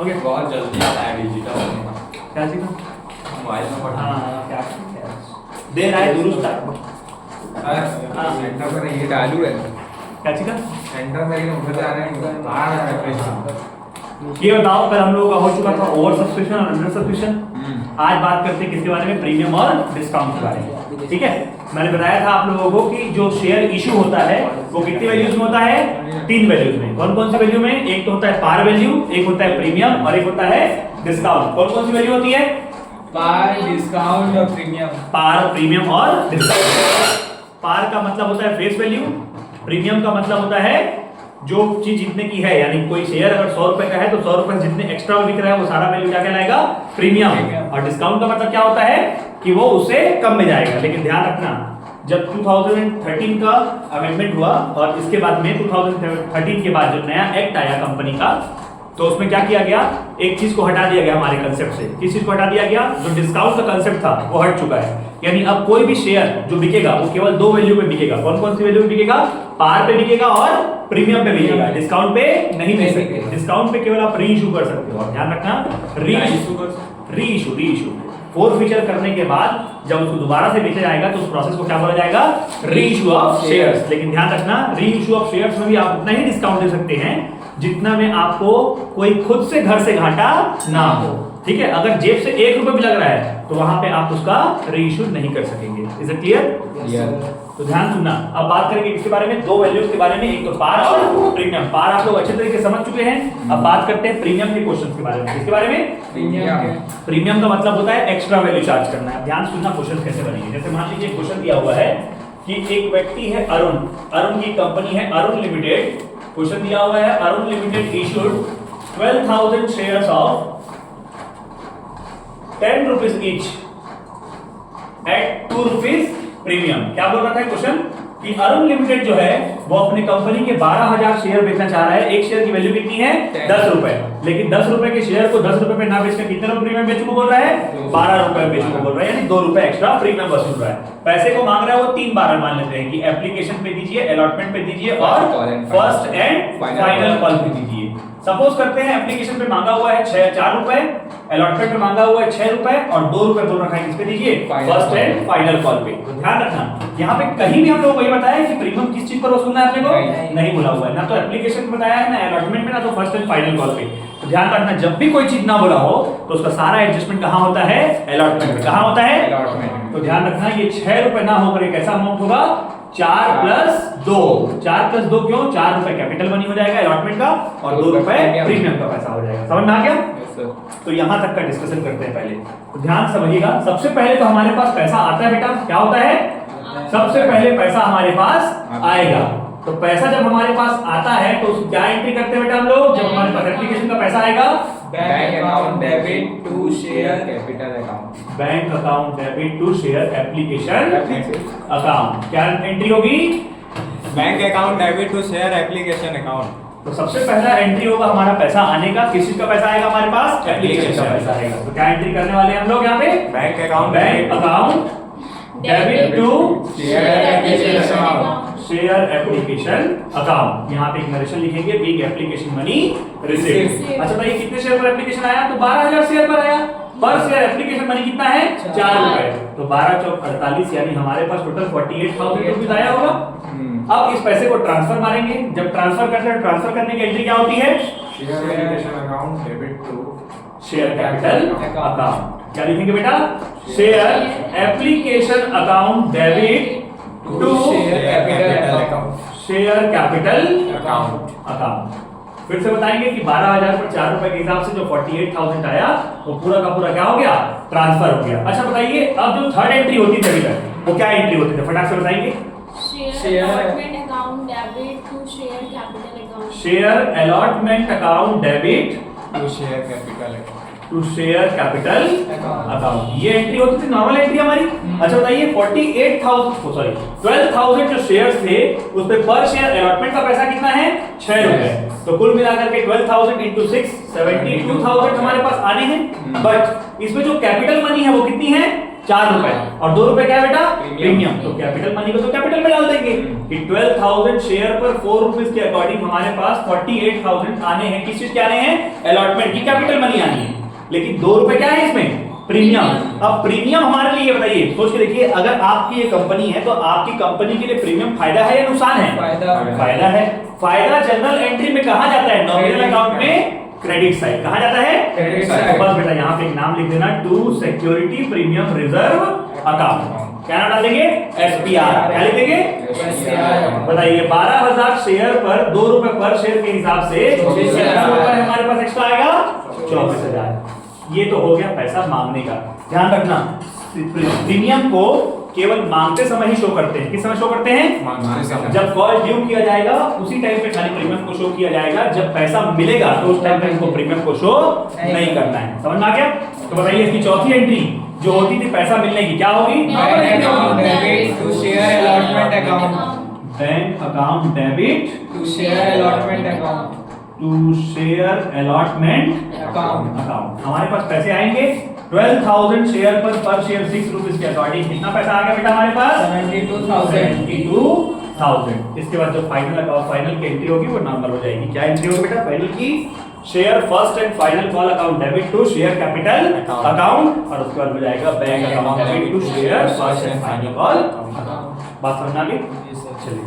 Okay बहुत जल्दी आता है डिजिटल होने का। क्या सीखा? मोबाइल में पढ़ा। हाँ क्या देर आए दुरुस्त आए। सेंटर पर ये चालू है। क्या सीखा? सेंटर में ये उधर जा रहे हैं बाहर आ रहे हैं। ये बताओ कल हम लोगों का हो चुका था ओवर सब्सक्रिप्शन और अंडर सब्सक्रिप्शन। आज बात करते हैं किसके बारे में? प्रीमियम और डिस्काउंट के बारे में। ठीक है, मैंने बताया था आप लोगों को कि जो शेयर इशू होता है वो कितनी वैल्यूज में होता है? 3 वैल्यूज में। कौन कौन सी वैल्यू में? एक तो होता है पार वैल्यू, एक होता है प्रीमियम और एक होता है डिस्काउंट। कौन कौन सी वैल्यू होती है? पार, डिस्काउंट और प्रीमियम। पार, प्रीमियम और डिस्काउंट। पार का मतलब होता है फेस वैल्यू, प्रीमियम का मतलब होता है जो चीज जितने की है, यानी कोई शेयर अगर 100 रुपए का है तो 100 रुपए जितने एक्स्ट्रा बिक रहा है वो सारा वैल्यू क्या कहलाएगा? प्रीमियम। और डिस्काउंट का मतलब क्या होता है कि वो उससे कम में जाएगा। लेकिन ध्यान रखना, जब 2013 का अमेंडमेंट हुआ और इसके बाद में 2013 के बाद जो नया एक्ट आया कंपनी का, तो उसमें क्या किया गया? एक चीज को हटा दिया गया हमारे कंसेप्ट से। किस चीज को हटा दिया गया? जो डिस्काउंट का कंसेप्ट था वो हट चुका है। यानी अब कोई भी शेयर जो बिकेगा वो केवल 2 वैल्यू पे बिकेगा। कौन कौन सी वैल्यू पे बिकेगा? पार पे बिकेगा और प्रीमियम पे बिकेगा। डिस्काउंट पे नहीं बेच सकते। डिस्काउंट पे केवल आप री इशू कर सकते हो। ध्यान रखना, री इशू फोर फीचर करने के बाद जब उसको दोबारा से बेचा जाएगा तो उस प्रोसेस को क्या बोला जाएगा? री इशू ऑफ शेयर्स। लेकिन ध्यान रखना, री इशू ऑफ शेयर्स में भी आप उतना ही डिस्काउंट दे सकते हैं जितना में आपको कोई खुद से घर से घाटा ना हो। ठीक है, अगर जेब से 1 रुपए भी लग रहा है तो वहां पे आप उसका री इशू नहीं कर सकेंगे। Is it clear? तो ध्यान सुनना, अब बात करेंगे इसके बारे में, 2 वैल्यूज के बारे में, एक तो पार और प्रीमियम। पार आप लोग अच्छे तरीके से समझ चुके हैं। अब बात करते हैं प्रीमियम के क्वेश्चंस के बारे में। इसके बारे में प्रीमियम का मतलब होता है एक्स्ट्रा वैल्यू चार्ज करना है। ध्यान सुनना, क्वेश्चन कैसे बनेंगे। जैसे मान लीजिए क्वेश्चन दिया हुआ है कि एक व्यक्ति है अरुण, अरुण की कंपनी है अरुण लिमिटेड। क्वेश्चन दिया हुआ है Arun limited issued 12,000 shares of 10 rupees each eight 2 rupees premium. क्या बोल रहा था क्वेश्चन कि अरुण लिमिटेड जो है वो अपने कंपनी के 12,000 शेयर बेचना चाह रहा है। एक शेयर की वैल्यू कितनी है? 10 रुपए। लेकिन 10 रुपए के शेयर को 10 रुपए पे ना बेचकर कितने रुपए प्रीमियम बेचने को बोल रहा है? 12 रुपए बेचने को बोल रहा है, यानी 2 रुपए एक्स्ट्रा प्रीमियम वसूल रहा है। पैसे को मांग रहा है वो 3 बार मान लेते हैं कि एप्लीकेशन पे दीजिए, अलॉटमेंट पे दीजिए और फर्स्ट एंड फाइनल कॉल पे दीजिए। सपोज करते हैं एप्लीकेशन पे मांगा हुआ है 4 रुपए, अलॉटमेंट पे मांगा हुआ है 6 रुपए और 2 रुपए बोल रखा है किस पे दीजिए? फर्स्ट एंड फाइनल कॉल पे। तो ध्यान रखना, यहाँ पे कहीं भी हम लोग वही बताया कि प्रीमियम किस चीज पर वसूलना है अपने को? नहीं बोला हुआ है, ना तो एप्लीकेशन में बताया है, ना अलॉटमेंट में, ना तो फर्स्ट एंड फाइनल कॉल पे। तो ध्यान रखना, जब भी कोई चीज ना बोला हो तो उसका सारा एडजस्टमेंट कहाँ होता है? अलॉटमेंट में। कहाँ होता है? अलॉटमेंट। तो ध्यान रखना, ये 6 रुपए ना होकर एक ऐसा अमाउंट होगा 4 + 2। 4 + 2 क्यों? 4 रुपए कैपिटल मनी हो जाएगा अलॉटमेंट का और 2 रुपए प्रीमियम का पैसा हो जाएगा। समझ में आ गया? तो यहां तक का डिस्कशन करते हैं पहले। तो ध्यान समझिएगा, सबसे पहले तो हमारे पास पैसा आता है बेटा। क्या होता है? सबसे पहले पैसा हमारे पास आएगा। तो पैसा जब हमारे पास आता है तो उसको क्या एंट्री करते हैं बेटा हम लोग? जब हमारे पास एप्लीकेशन का पैसा आएगा, bank account debit to share capital account. Bank account debit to share application account. क्या एंट्री होगी? Bank account debit to share application account. तो सबसे पहला एंट्री होगा हमारा पैसा आने का। किस चीज का पैसा आएगा हमारे पास? एप्लीकेशन का पैसा आएगा। तो क्या एंट्री करने वाले हैं हम लोग यहाँ पे? Bank account debit to share application account. Share application account. यहाँ पे एक नरेशन लिखेंगे, बिग एप्लीकेशन मनी रिसीव्ड। अच्छा भाई, कितने शेयर पर एप्लीकेशन आया? तो 12,000 शेयर पर आया। पर शेयर एप्लीकेशन मनी कितना है? 4 रुपए। तो 12 चौक 48, यानी हमारे पास टोटल 48,000 रुपीज आया होगा। अब इस पैसे को ट्रांसफर मारेंगे। जब ट्रांसफर करते हैं, ट्रांसफर करने की एंट्री क्या होती है? Share application account debit to share capital account. क्या लिखेंगे बेटा? Share application account debit to share capital account. Share capital account. फिर से बताएंगे कि 12,000 पर 4 रुपए के हिसाब से जो 48,000 आया वो पूरा का पूरा क्या हो गया? ट्रांसफर हो गया। अच्छा बताइए, अब जो थर्ड एंट्री होती थी अभी तक वो क्या एंट्री होती थी? फटाक से बताएंगे। Share allotment account debit to share capital account. Share allotment account debit to share capital account. To share capital account. ये एंट्री होती थी, नॉर्मल एंट्री हमारी। अच्छा बताइए, 12,000 जो शेयर्स थे उस पे पर शेयर अलॉटमेंट का पैसा कितना है? 6 रुपए। तो कुल मिलाकर के 12,000 × 6 72,000 हमारे पास आने हैं। बट इसमें जो कैपिटल मनी है वो कितनी है? ₹4 और ₹2 क्या है बेटा? Premium. प्रीमियम। तो कैपिटल मनी को तो कैपिटल में डाल देंगे कि 12,000 शेयर पर ₹4 के अकॉर्डिंग हमारे पास 48,000 आने हैं। किस चीज के आने हैं? अलॉटमेंट की कैपिटल मनी आनी है। लेकिन ₹2 क्या है इसमें? प्रीमियम। अब प्रीमियम हमारे लिए बताइए, सोच के देखिए, अगर आपकी ये कंपनी है तो आपकी कंपनी के लिए प्रीमियम फायदा है या नुकसान है? फायदा है। फायदा जनरल एंट्री में कहा जाता है? नॉमिनल अकाउंट में क्रेडिट साइड। कहा जाता है? Credit side. बस बेटा यहाँ पे एक नाम लिख देना, to security premium reserve account. क्या नाम डाल देंगे? SPR। क्या लिख देंगे? बताइए 12,000 शेयर पर ₹2 पर शेयर के हिसाब से कितना रुपए हमारे पास एक्स्ट्रा आएगा? 24,000। ये तो हो गया पैसा मांगने का। ध्यान रखना, प्रीमियम को केवल मांगते समय ही शो करते हैं। किस समय शो करते हैं? जब कॉल ड्यू किया जाएगा उसी टाइम पे खाली प्रीमियम को शो किया जाएगा। जब पैसा मिलेगा तो उस टाइम पे इसको प्रीमियम को शो नहीं करना है। समझ में आ गया? तो बताइए इसकी चौथी एंट्री जो होती थी पैसा मिलने की, क्या होगी? Bank account debit to share allotment account. Bank account debit to share allotment account. To share allotment account. हमारे पास पैसे आएंगे 12,000 शेयर पर शेयर ₹6 के अकॉर्डिंग कितना पैसा आ गया बेटा हमारे पास? 72,000। इसके बाद जो फाइनल की एंट्री होगी वो नंबर हो जाएगी। क्या एंट्री होगी बेटा फाइनल की? Share first and final call account debit to share capital account, और उसके बाद हो जाएगा bank account debit to share first and final call account. बात समझना भी? चलिए